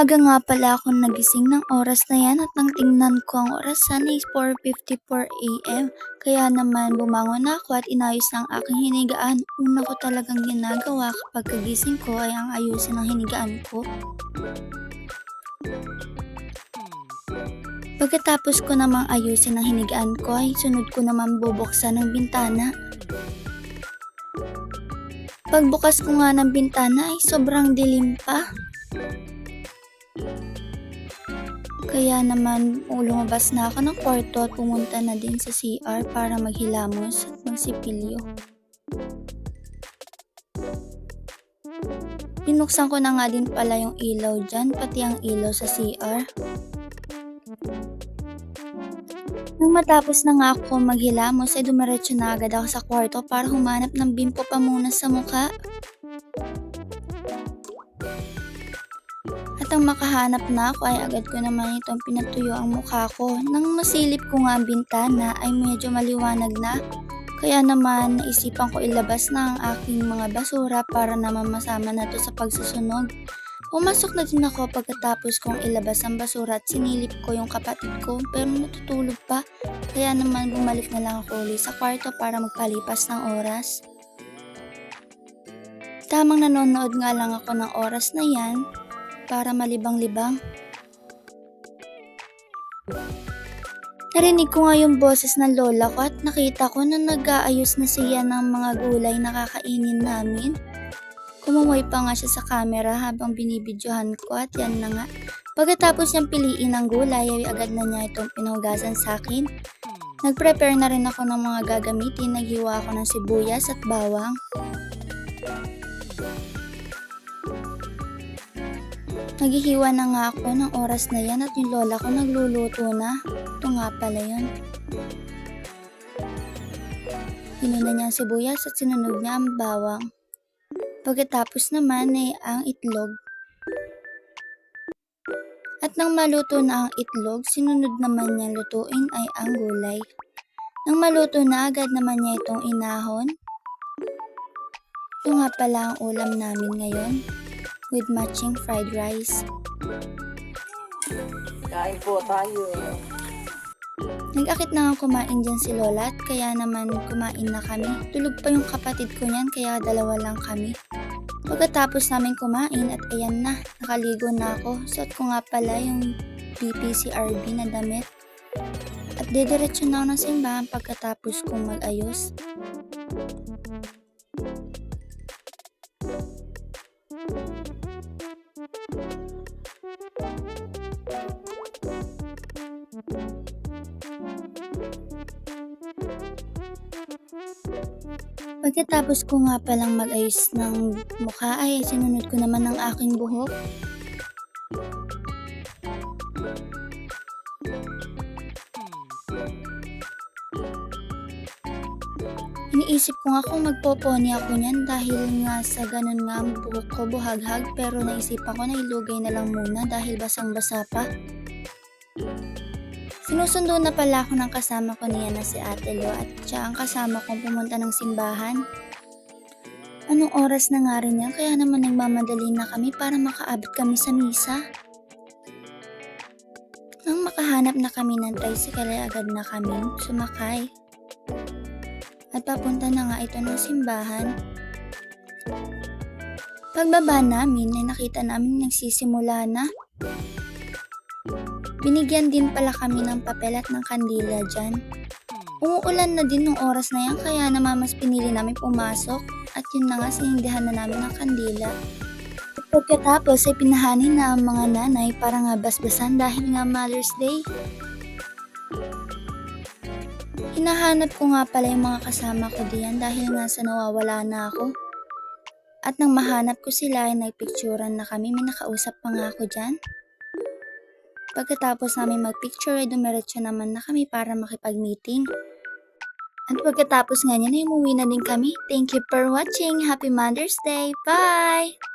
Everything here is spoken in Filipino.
Maaga nga pala akong nagising ng oras na yan at nang tingnan ko ang orasan ay 4:54 AM. Kaya naman bumangon ako at inayos ang aking hinigaan. Una ko talagang ginagawa kapag kagising ko ay ang ayusin ang hinigaan ko. Pagkatapos ko namang ayusin ang hinigaan ko ay sunod ko naman bubuksan ng bintana. Pagbukas ko nga ng bintana ay sobrang dilim pa. Kaya naman lumabas na ako ng kwarto at pumunta na din sa CR para maghilamos at magsipilyo. Binuksan ko na nga din pala yung ilaw dyan, pati ang ilaw sa CR. Nang matapos na nga ako maghilamos ay dumiretso na agad ako sa kwarto para humanap ng bimpo pamunas sa mukha. At ang makahanap na ako ay agad ko naman itong pinatuyo ang mukha ko. Nang masilip ko nga ang bintana ay medyo maliwanag na. Kaya naman naisipan ko ilabas na ang aking mga basura para naman masama na to sa pagsusunog. Pumasok na din ako pagkatapos kong ilabas ang basura at sinilip ko yung kapatid ko pero natutulog pa. Kaya naman bumalik na lang ako ulit sa kwarto para magpalipas ng oras. Tamang nanonood nga lang ako ng oras na yan para malibang-libang. Narinig ko nga yung boses ng lola ko at nakita ko na nag-aayos na siya ng mga gulay na kakainin namin. Kumumoy pa nga siya sa camera habang binibidyohan ko at yan na nga. Pagkatapos niyang piliin ang gulay ay agad na niya itong pinuhugasan sa akin. Nag-prepare na rin ako ng mga gagamitin. Naghiwa ako ng sibuyas at bawang. Naghihiwa na nga ako ng oras na yan at yung lola ko nagluluto na. Ito nga pala yun. Hinuna niya ang sibuyas at sinunog niya ang bawang. Pagkatapos naman ay ang itlog. At nang maluto na ang itlog, sinunod naman niya lutuin ay ang gulay. Nang maluto na agad naman niya itong inahon. Ito nga pala ang ulam namin ngayon with matching fried rice. Kain po tayo. Nag-akit na nga kumain dyan si Lola at kaya naman kumain na kami. Tulog pa yung kapatid ko niyan kaya dalawa lang kami. Pagkatapos namin kumain at ayan na, nakaligo na ako. Suot ko nga pala yung PPCRB na damit. At didiretso na ako ng simbahan pagkatapos kong mag-ayos. Pagkatapos ko nga palang mag-ayos ng mukha ay sinunod ko naman ang aking buhok. Iniisip ko nga kung magpopony ako niyan dahil nga sa ganun nga ang buhok ko buhaghag pero naisipan ko na ilugay na lang muna dahil basang-basa pa. Sinusundo na pala ako ng kasama ko niya na si Ate Lo at siya ang kasama kong pumunta ng simbahan. Anong oras na nga rin yan kaya naman nagmamadali na kami para makaabot kami sa misa. Nang makahanap na kami ng tricycle ay agad na kami sumakay. At papunta na nga ito ng simbahan. Pagbaba namin ay nakita namin nagsisimula na. Binigyan din pala kami ng papel at ng kandila dyan. Umuulan na din nung oras na yan kaya naman mas pinili namin pumasok at yun na nga sinindihan na namin ng kandila. Pagkatapos ay pinahanin na ang mga nanay para nga basbasan dahil nga Mother's Day. Hinahanap ko nga pala yung mga kasama ko diyan dahil nga sa nawawala na ako. At nang mahanap ko sila ay nagpicturean na kami, may nakausap pa nga ako dyan. Pagkatapos namin magpicture ay dumiretso naman na kami para makipag-meeting. At pagkatapos nga niyan ay umuwi na din kami. Thank you for watching. Happy Mother's Day. Bye!